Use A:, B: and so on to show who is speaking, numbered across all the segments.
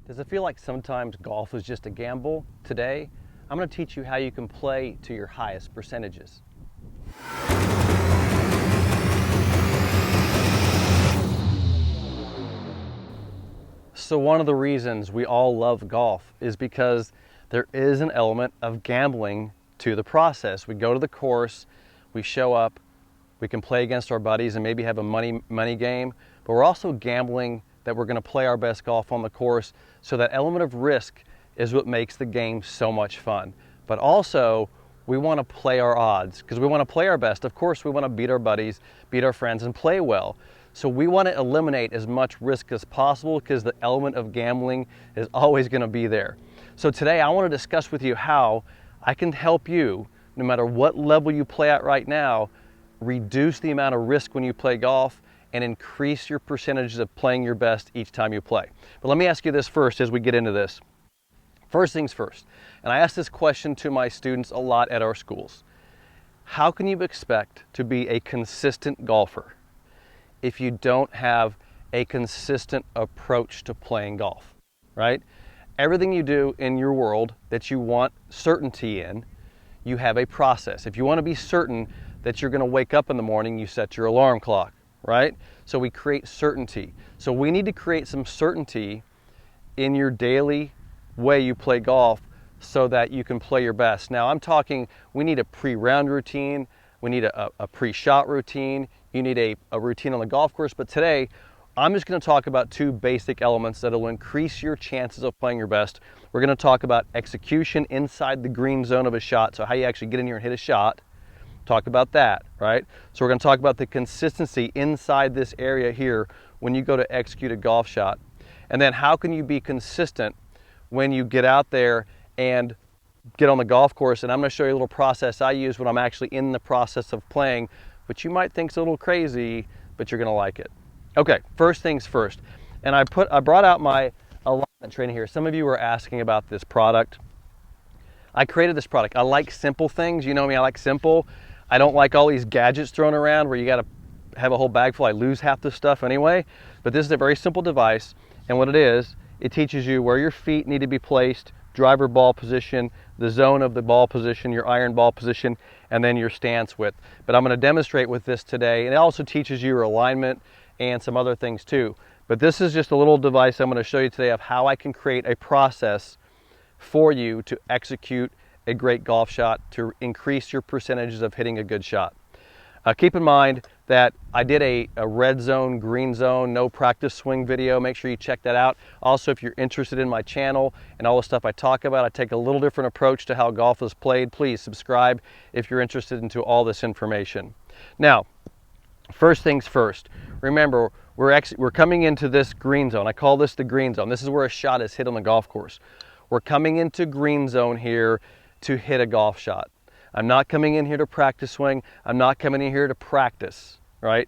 A: Does it feel like sometimes golf is just a gamble? Today, I'm going to teach you how you can play to your highest percentages. So one of the reasons we all love golf is because there is an element of gambling to the process. We go to the course, we show up, we can play against our buddies and maybe have a money game, but we're also gambling that we're going to play our best golf on the course. So that element of risk is what makes the game so much fun. But also, we want to play our odds because we want to play our best. Of course, we want to beat our buddies, beat our friends, and play well. So we want to eliminate as much risk as possible because the element of gambling is always going to be there. So today I want to discuss with you how I can help you, no matter what level you play at right now, reduce the amount of risk when you play golf and increase your percentages of playing your best each time you play. But let me ask you this first as we get into this. First things first, and I ask this question to my students a lot at our schools. How can you expect to be a consistent golfer if you don't have a consistent approach to playing golf, right? Everything you do in your world that you want certainty in, you have a process. If you want to be certain that you're going to wake up in the morning, you set your alarm clock, right? So we create certainty. So we need to create some certainty in your daily way you play golf so that you can play your best. Now I'm talking, we need a pre-round routine, we need a pre-shot routine, you need a routine on the golf course, but today I'm just going to talk about two basic elements that will increase your chances of playing your best. We're going to talk about execution inside the green zone of a shot, so how you actually get in here and hit a shot. Talk about that, right? So we're going to talk about the consistency inside this area here when you go to execute a golf shot. And then how can you be consistent when you get out there and get on the golf course. And I'm going to show you a little process I use when I'm actually in the process of playing, which you might think's a little crazy, but you're going to like it. Okay, first things first. And I brought out my alignment trainer here. Some of you were asking about this product. I created this product. I like simple things. You know me, I like simple. I don't like all these gadgets thrown around where you got to have a whole bag full. I lose half the stuff anyway. But this is a very simple device. And what it is, it teaches you where your feet need to be placed, driver ball position, the zone of the ball position, your iron ball position, and then your stance width. But I'm going to demonstrate with this today. And it also teaches you your alignment and some other things too. But this is just a little device I'm going to show you today of how I can create a process for you to execute a great golf shot to increase your percentages of hitting a good shot. Keep in mind that I did a red zone, green zone, no practice swing video. Make sure you check that out. Also, if you're interested in my channel and all the stuff I talk about, I take a little different approach to how golf is played. Please subscribe if you're interested into all this information. Now, first things first. Remember, we're coming into this green zone. I call this the green zone. This is where a shot is hit on the golf course. We're coming into green zone here to hit a golf shot. I'm not coming in here to practice swing. I'm not coming in here to practice, right?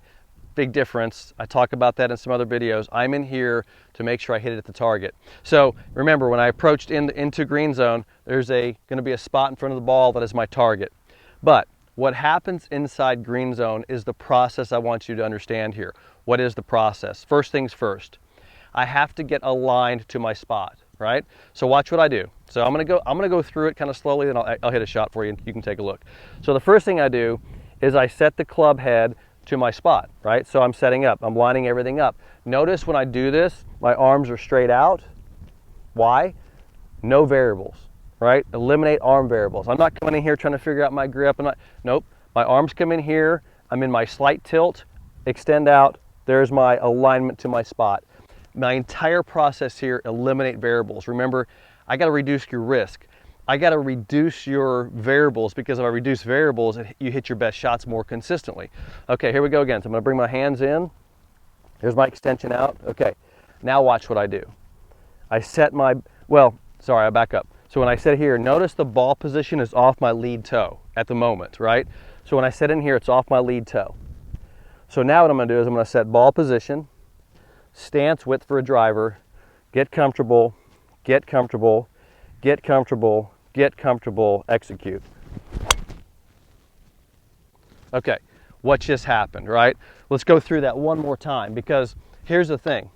A: Big difference. I talk about that in some other videos. I'm in here to make sure I hit it at the target. So remember, when I approached into green zone, there's going to be a spot in front of the ball that is my target. But what happens inside green zone is the process I want you to understand here. What is the process? First things first. I have to get aligned to my spot, right? So watch what I do. So I'm gonna go through it kind of slowly, then I'll hit a shot for you and you can take a look. So the first thing I do is I set the club head to my spot, right? So I'm setting up, I'm lining everything up. Notice when I do this, my arms are straight out. Why? No variables, right? Eliminate arm variables. I'm not coming in here trying to figure out my grip. Nope. My arms come in here. I'm in my slight tilt, extend out. There's my alignment to my spot. My entire process here, eliminate variables. Remember, I got to reduce your risk. I got to reduce your variables because if I reduce variables, you hit your best shots more consistently. Okay, here we go again. So I'm going to bring my hands in. There's my extension out. Okay, now watch what I do. I set my, I back up. So when I set here, notice the ball position is off my lead toe at the moment, right? So when I set in here, it's off my lead toe. So now what I'm going to do is I'm going to set ball position, stance width for a driver, get comfortable, get comfortable, get comfortable, get comfortable, execute. Okay, what just happened, right? Let's go through that one more time because here's the thing.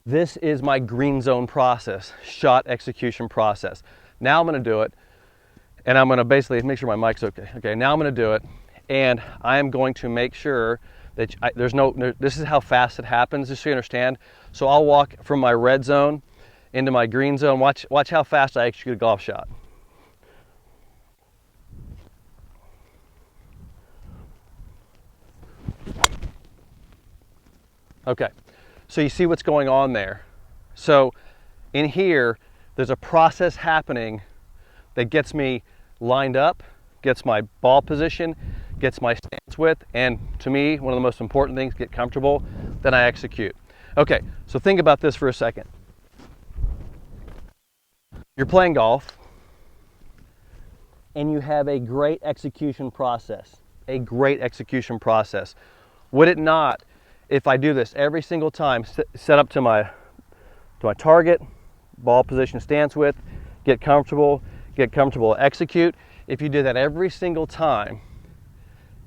A: This is my green zone process, shot execution process. Now I'm going to do it, and I'm going to basically make sure my mic's okay. Okay, now I'm going to do it, and I am going to make sure that this is how fast it happens, just so you understand. So I'll walk from my red zone into my green zone. Watch how fast I execute a golf shot. Okay, so you see what's going on there. So in here, there's a process happening that gets me lined up, gets my ball position, gets my stance width, and to me, one of the most important things, get comfortable, then I execute. Okay, so think about this for a second. You're playing golf, and you have a great execution process, a great execution process. Would it not, if I do this every single time, set up to my target, ball position, stance width, get comfortable, execute. If you do that every single time,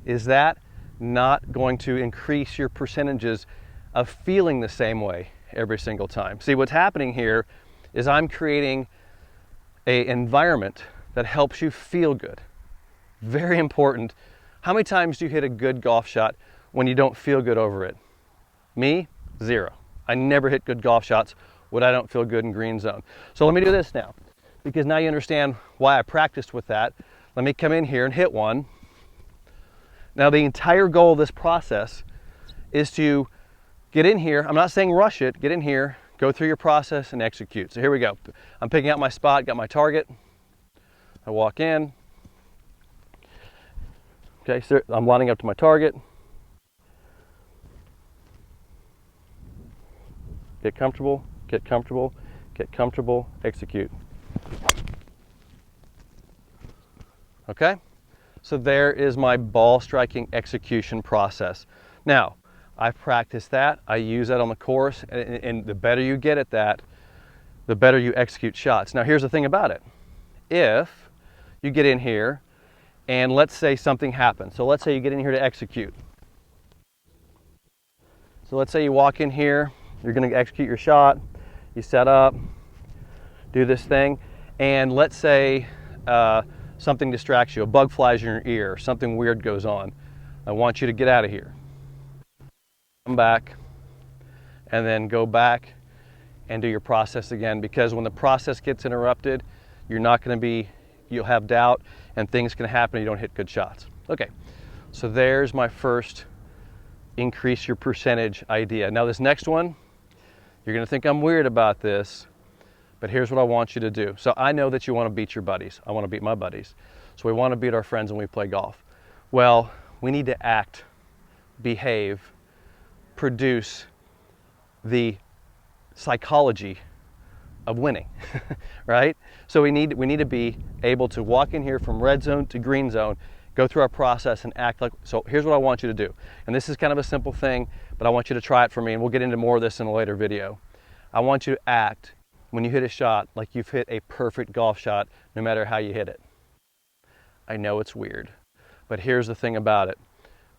A: is that not going to increase your percentages of feeling the same way every single time? See, what's happening here is I'm creating an environment that helps you feel good. Very important. How many times do you hit a good golf shot when you don't feel good over it? Me, 0. I never hit good golf shots when I don't feel good in green zone. So let me do this now, because now you understand why I practiced with that. Let me come in here and hit one. Now the entire goal of this process is to get in here. I'm not saying rush it. Get in here, go through your process, and execute. So here we go. I'm picking out my spot, got my target. I walk in. Okay, so I'm lining up to my target. Get comfortable, execute. Okay, so there is my ball striking execution process. Now, I've practiced that, I use that on the course, and the better you get at that, the better you execute shots. Now here's the thing about it. If you get in here, and let's say something happens. So let's say you get in here to execute. So let's say you walk in here, you're going to execute your shot, you set up, do this thing, and let's say something distracts you, a bug flies in your ear, something weird goes on. I want you to get out of here. Come back, and then go back and do your process again, because when the process gets interrupted, you'll have doubt, and things can happen and you don't hit good shots. Okay, so there's my first increase your percentage idea. Now this next one, you're going to think I'm weird about this, but here's what I want you to do. So I know that you want to beat your buddies. I want to beat my buddies. So we want to beat our friends when we play golf. Well, we need to act, behave, produce the psychology of winning, right? So we need to be able to walk in here from red zone to green zone, go through our process and act like. So here's what I want you to do. And this is kind of a simple thing, but I want you to try it for me, and we'll get into more of this in a later video. I want you to act when you hit a shot like you've hit a perfect golf shot, no matter how you hit it. I know it's weird, but here's the thing about it.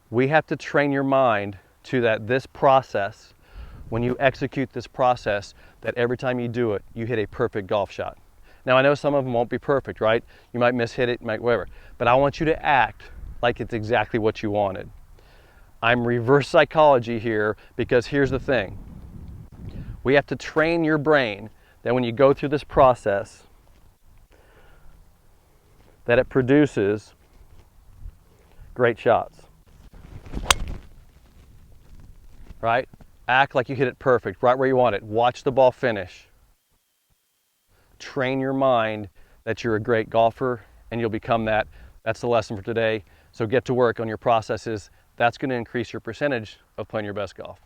A: We have to train your mind to this process, when you execute this process, that every time you do it, you hit a perfect golf shot. Now I know some of them won't be perfect, right? You might mishit it, whatever. But I want you to act like it's exactly what you wanted. I'm reverse psychology here, because here's the thing. We have to train your brain that when you go through this process, that it produces great shots. Right? Act like you hit it perfect, right where you want it. Watch the ball finish. Train your mind that you're a great golfer, and you'll become that. That's the lesson for today. So get to work on your processes. That's going to increase your percentage of playing your best golf.